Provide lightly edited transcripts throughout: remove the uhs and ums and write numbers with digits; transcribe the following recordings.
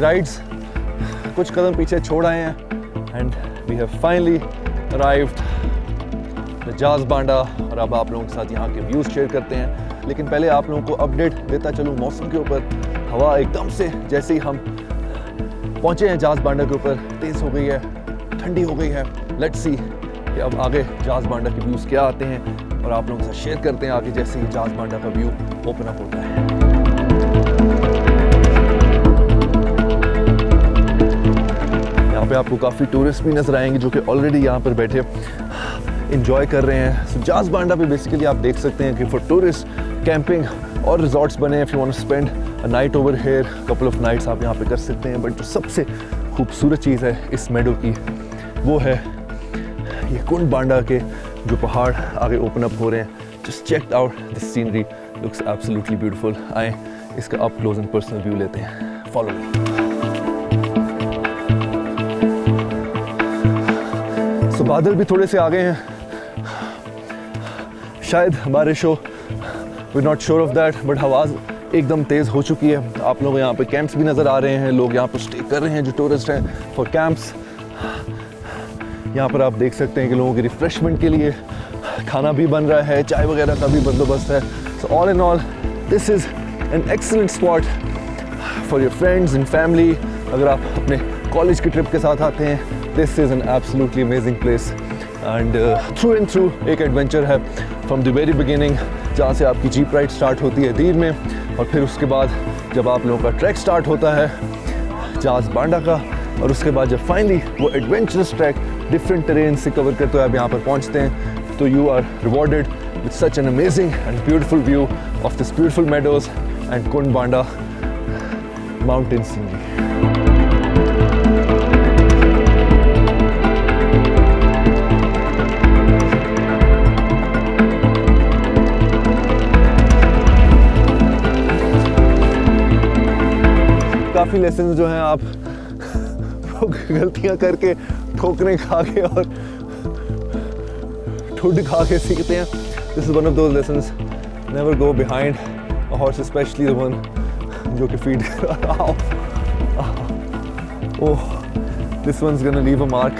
Rides कुछ कदम पीछे छोड़ आए हैं and we have finally arrived the Jaz Banda. और अब आप लोगों के साथ यहाँ के व्यूज़ शेयर करते हैं, लेकिन पहले आप लोगों को अपडेट देता चलूँ मौसम के ऊपर। हवा एकदम से जैसे ही हम पहुँचे हैं जाज़ बांडा के ऊपर तेज़ हो गई है, ठंडी हो गई है। लेट्स सी कि अब आगे जाज़ बांडा के व्यूज़ क्या आते हैं और आप लोगों के साथ शेयर करते हैं आगे जैसे ही जाज़ बांडा का व्यू ओपन अप होता है। यहाँ पे आपको काफ़ी टूरिस्ट भी नजर आएंगे जो कि ऑलरेडी यहाँ पर बैठे इंजॉय कर रहे हैं। सो जाज़ बांडा पे बेसिकली आप देख सकते हैं कि फॉर टूरिस्ट कैंपिंग और रिजॉर्ट्स बने हैं। If you want to spend a night over here, couple of nights आप यहाँ पे कर सकते हैं। बट जो सबसे खूबसूरत चीज़ है इस मेडो की वो है ये कुंड बांडा के जो पहाड़ आगे ओपन अप हो रहे हैं। Just check out this scenery, looks absolutely beautiful. आए इसका up close and personal view लेते हैं, फॉलो मी। सो बादल भी थोड़े से आ गए हैं, शायद बारिश हो, we not sure of that, but हवा एकदम तेज़ हो चुकी है। आप लोग यहाँ पे कैंप्स भी नज़र आ रहे हैं, लोग यहाँ पर स्टे कर रहे हैं जो टूरिस्ट हैं फॉर कैंप्स। यहाँ पर आप देख सकते हैं कि लोगों की रिफ्रेशमेंट के लिए खाना भी बन रहा है, चाय वगैरह का भी बंदोबस्त है। So all in all this is an excellent spot for your friends and family. अगर आप अपने कॉलेज की ट्रिप के साथ आते हैं, this is an absolutely amazing place and through and through एक एडवेंचर है फ्रॉम द वेरी बिगिनिंग, जहाँ से आपकी जीप राइड स्टार्ट होती है दीर में, और फिर उसके बाद जब आप लोगों का ट्रैक स्टार्ट होता है जाज़ बांडा का, और उसके बाद जब फाइनली वो एडवेंचरस ट्रैक डिफरेंट टेरेन से कवर करते हुए आप यहाँ पर पहुँचते हैं, तो you are rewarded with such an amazing and beautiful view of this beautiful meadows and Kund Banda mountain scenery. काफ़ी लेसन जो हैं आप गलतियां करके, ठोकरे खा के और ठुड खा के सीखते हैं। This is one of those lessons, never go behind a horse, especially the one जो कि फीड कर रहा हो। Oh, this one is gonna leave a mark.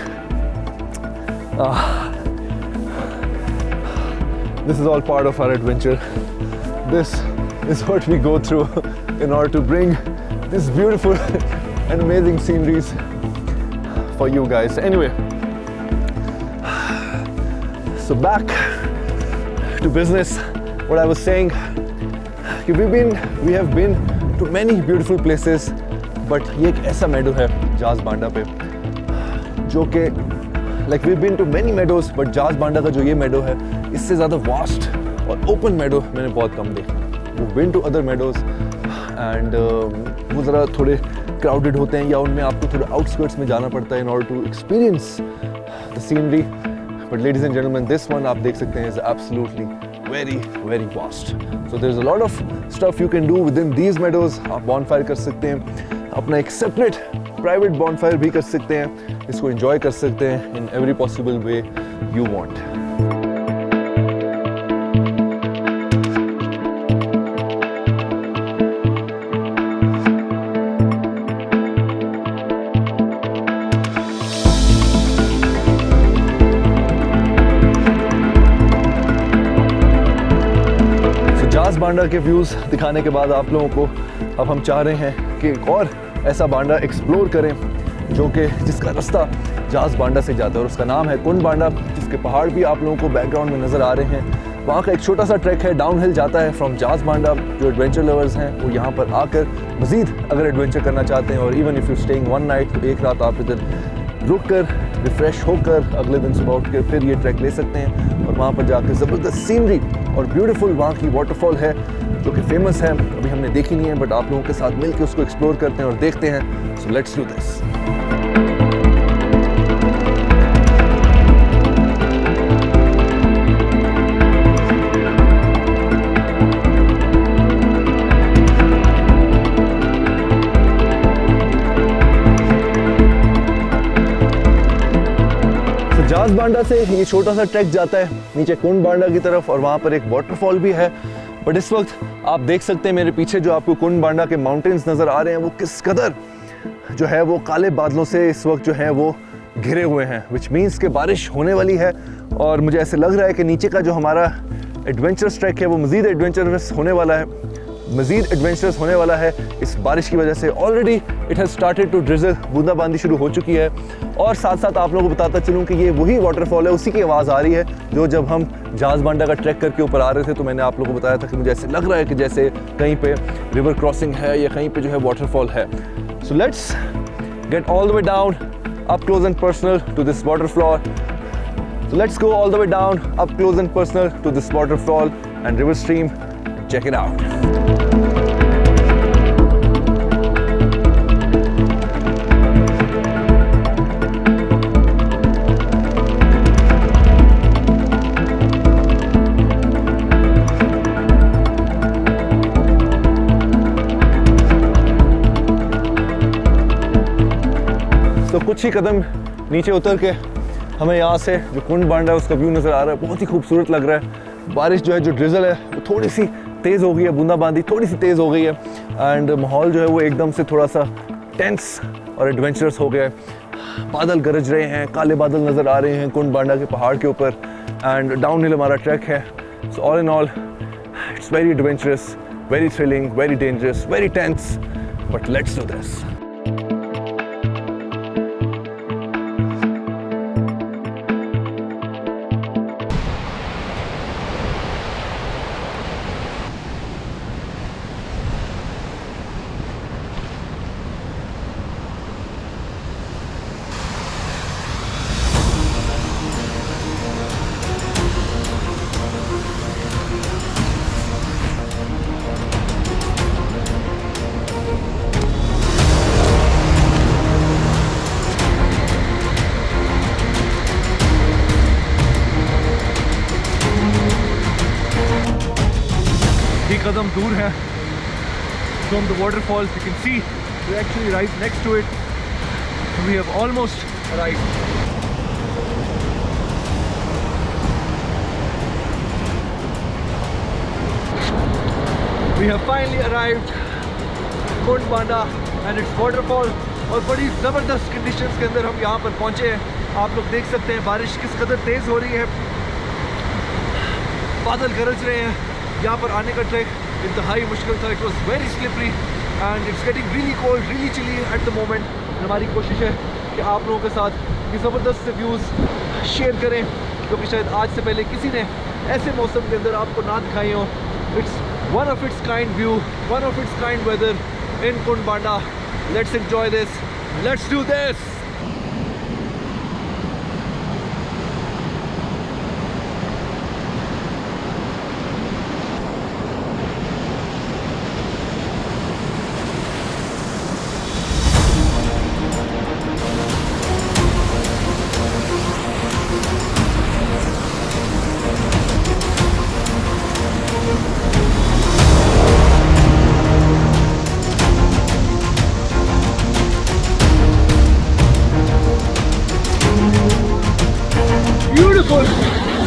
This is all part of our adventure. This is what we go through in order to bring this beautiful and amazing sceneries for you guys. Anyway, so back to business. What I was saying, we have been to many beautiful places, but ये एक ऐसा meadow है जाज़ बांडा पे जो कि like we've been to many meadows, but जाज़ बांडा का जो ये meadow है इससे ज़्यादा vast और open meadow मैंने बहुत कम देखा। We've been to other meadows and वो ज़रा थोड़े क्राउडेड होते हैं या उनमें आपको थोड़े आउटस्कर्ट्स में जाना पड़ता है in order to experience the scenery. But ladies and gentlemen, this one आप देख सकते हैं is absolutely very vast. So there's a lot of stuff you can do within these meadows. आप bonfire कर सकते हैं, अपना एक separate private bonfire भी कर सकते हैं, इसको enjoy कर सकते हैं in every possible way you want. जाज़ बांडा के व्यूज़ दिखाने के बाद आप लोगों को अब हम चाह रहे हैं कि एक और ऐसा बांडा एक्सप्लोर करें जो कि जिसका रास्ता जाज़ बांडा से जाता है, और उसका नाम है कुंड बांडा, जिसके पहाड़ भी आप लोगों को बैकग्राउंड में नज़र आ रहे हैं। वहाँ का एक छोटा सा ट्रैक है, डाउन हिल जाता है फ्रॉम जाज़ बांडा। जो एडवेंचर लवर्स हैं वो यहाँ पर आकर मज़ीद अगर एडवेंचर करना चाहते हैं, और even if you staying one night, तो एक रात आप इधर रुक कर रिफ़्रेश होकर अगले दिन सुबह उठ कर फिर ये ट्रैक ले सकते हैं। और वहाँ पर जाकर ज़बरदस्त सीनरी और ब्यूटीफुल वहाँ की वाटरफॉल है जो कि फेमस है, अभी हमने देखी नहीं है, बट आप लोगों के साथ मिलकर उसको एक्सप्लोर करते हैं और देखते हैं। So let's do this. Jaz Banda से ये छोटा सा ट्रैक जाता है नीचे कुंड बांडा की तरफ, और वहाँ पर एक वाटरफॉल भी है। बट इस वक्त आप देख सकते हैं मेरे पीछे जो आपको कुंड बांडा के माउंटेन्स नज़र आ रहे हैं वो किस कदर जो है वो काले बादलों से इस वक्त जो है वो घिरे हुए हैं, विच मीन्स कि बारिश होने वाली है। और मुझे ऐसे लग रहा है कि नीचे का जो हमारा एडवेंचरस ट्रैक है वो मज़ीद एडवेंचरस होने वाला है, इस बारिश की वजह से। Already it has started to drizzle, बूंदाबांदी शुरू हो चुकी है। और साथ साथ आप लोगों को बताता चलूँ कि ये वही वाटरफॉल है, उसी की आवाज़ आ रही है जो जब हम जाज बांडा का ट्रैक करके ऊपर आ रहे थे तो मैंने आप लोगों को बताया था कि मुझे ऐसे लग रहा है कि जैसे कहीं पे रिवर क्रॉसिंग है या कहीं पे जो है वाटरफॉल है। So let's get all the way down up close and personal to this waterfall. So let's go all the way down, up close and personal to this waterfall and river stream. Check it out. तो कुछ ही कदम नीचे उतर के हमें यहाँ से जो कुंड बांडा है उसका व्यू नज़र आ रहा है, बहुत ही खूबसूरत लग रहा है। बारिश जो है, जो ड्रिजल है वो थोड़ी सी तेज़ हो गई है, बूंदाबांदी थोड़ी सी तेज़ हो गई है एंड माहौल जो है वो एकदम से थोड़ा सा टेंस और एडवेंचरस हो गया है। बादल गरज रहे हैं, काले बादल नज़र आ रहे हैं कुंड बांडा के पहाड़ के ऊपर एंड डाउन हिल हमारा ट्रैक है। So all in all it's very adventurous, very thrilling, very dangerous, very tense, but let's do this. कदम दूर है from the waterfall. You can see we're actually right next to it. We have almost arrived. We have finally arrived Kund Banda and its waterfall. और बड़ी ज़बरदस्त conditions के अंदर हम यहाँ पर पहुँचे हैं। आप लोग देख सकते हैं बारिश किस कदर तेज़ हो रही है, बादल गरज रहे हैं। यहाँ पर आने का ट्रैक इंतहाई मुश्किल था, it was very slippery and it's getting really cold, really chilly at the moment. हमारी कोशिश है कि आप लोगों के साथ ये ज़बरदस्त से व्यूज़ शेयर करें जो कि शायद आज से पहले किसी ने ऐसे मौसम के अंदर आपको ना दिखाई हो। It's one of its kind view, one of its kind weather in Kund Banda. Let's enjoy this, let's do this.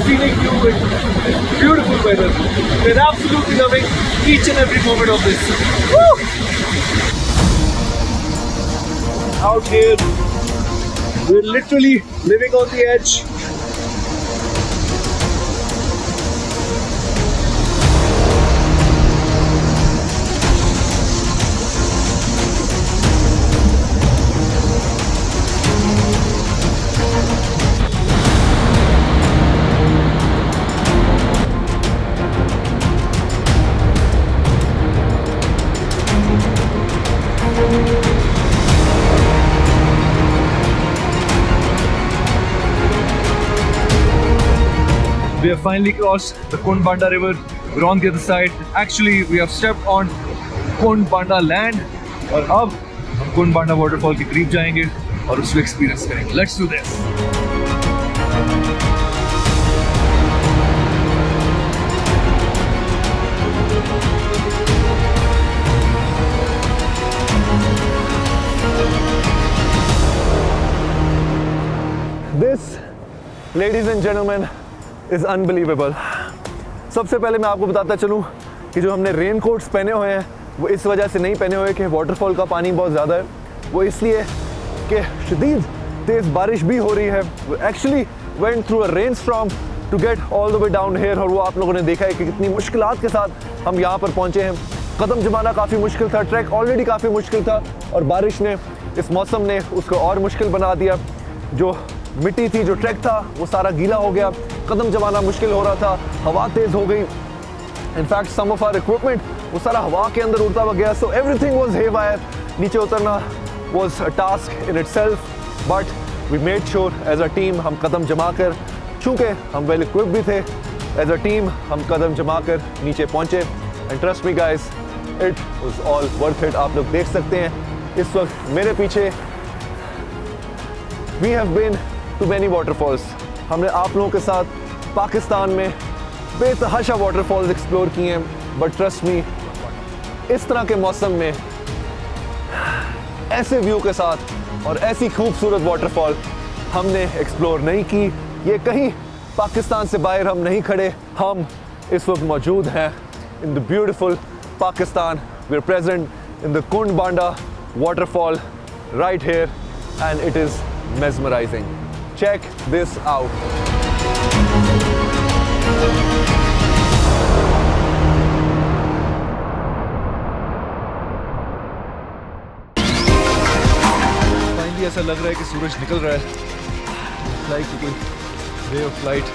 Scenic view with beautiful weather. We're absolutely loving each and every moment of this. Woo! Out here, we're literally living on the edge. We have finally crossed the Kund Banda river. We're on the other side. Actually, we have stepped on Kund Banda land. और अब हम Kund Banda waterfall के करीब जाएंगे और उसको experience करेंगे. Let's do this. This, ladies and gentlemen, is unbelievable. सबसे पहले मैं आपको बताता चलूँ कि जो हमने रेन कोट्स पहने हुए हैं वो इस वजह से नहीं पहने हुए कि वाटरफॉल का पानी बहुत ज़्यादा है। वो इसलिए कि शदीद तेज़ बारिश भी हो रही है। Actually went through a rain storm to get all the way down here, और वो आप लोगों ने देखा है कि कितनी मुश्किलात के साथ हम यहाँ पर पहुँचे हैं। कदम जमाना काफ़ी मुश्किल था, ट्रैक ऑलरेडी काफ़ी मुश्किल था, और बारिश ने, इस मौसम ने उसको और मुश्किल बना दिया। जो मिट्टी थी, जो ट्रैक था, वो सारा गीला हो गया, कदम जमाना मुश्किल हो रहा था, हवा तेज़ हो गई। In fact some of our equipment वो सारा हवा के अंदर उड़ता हुआ गया। So everything was haywire. नीचे उतरना was a task in itself, but we made sure as a team हम कदम जमा कर, चूँकि हम वेल इक्विप्ड भी थे, एज अ टीम हम कदम जमा कर नीचे पहुँचे। And trust me guys, it was all worth it. आप लोग देख सकते हैं इस वक्त मेरे पीछे, we have been to many waterfalls. हमने आप लोगों के साथ पाकिस्तान में बेतहाशा वाटरफॉल्स एक्सप्लोर किए हैं, बट ट्रस्ट मी, इस तरह के मौसम में ऐसे व्यू के साथ और ऐसी खूबसूरत वाटरफॉल हमने एक्सप्लोर नहीं की। ये कहीं पाकिस्तान से बाहर हम नहीं खड़े, हम इस वक्त मौजूद हैं in the beautiful Pakistan. We are present in the Kund Banda waterfall right here, and it is mesmerizing. Check this out. Finally ऐसा लग रहा है कि सूरज निकल रहा है। लाइक कोई ray of light,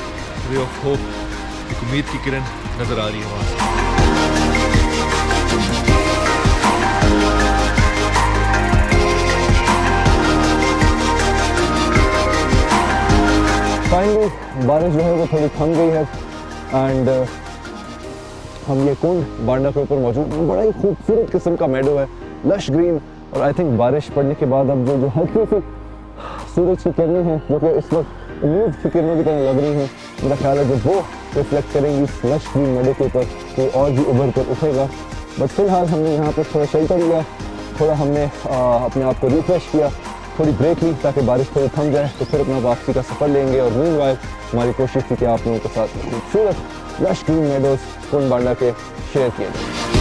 ray of hope, एक उम्मीद की किरण नजर आ रही है वहाँ से। फाइनली बारिश जो है वो थोड़ी थम गई है, एंड हम ये कुंड बांडा के ऊपर मौजूद हैं। बड़ा ही खूबसूरत किस्म का मेडो है, लश ग्रीन, और आई थिंक बारिश पड़ने के बाद अब जो हल्की सी सूरज की किरणें हैं, जो कि इस वक्त उम्मीद की किरणों की तरह लग रही हैं, मेरा ख्याल है जब वो रिफ्लेक्ट करेंगी इस लश ग्रीन मेडो के ऊपर तो और भी उभर कर उठेगा। बट फिलहाल हमने यहाँ पर थोड़ा शेल्टर लिया, थोड़ा हमने अपने आप को रिफ्रेश किया, थोड़ी ब्रेक ली ताकि बारिश थोड़ी थम जाए, तो फिर अपना वापसी का सफ़र लेंगे। और मीनवाइल हमारी कोशिश थी कि आप लोगों के साथ खूबसूरत लश ग्रीन मेडोज़ कुंड बांडा के शेयर किए जाए।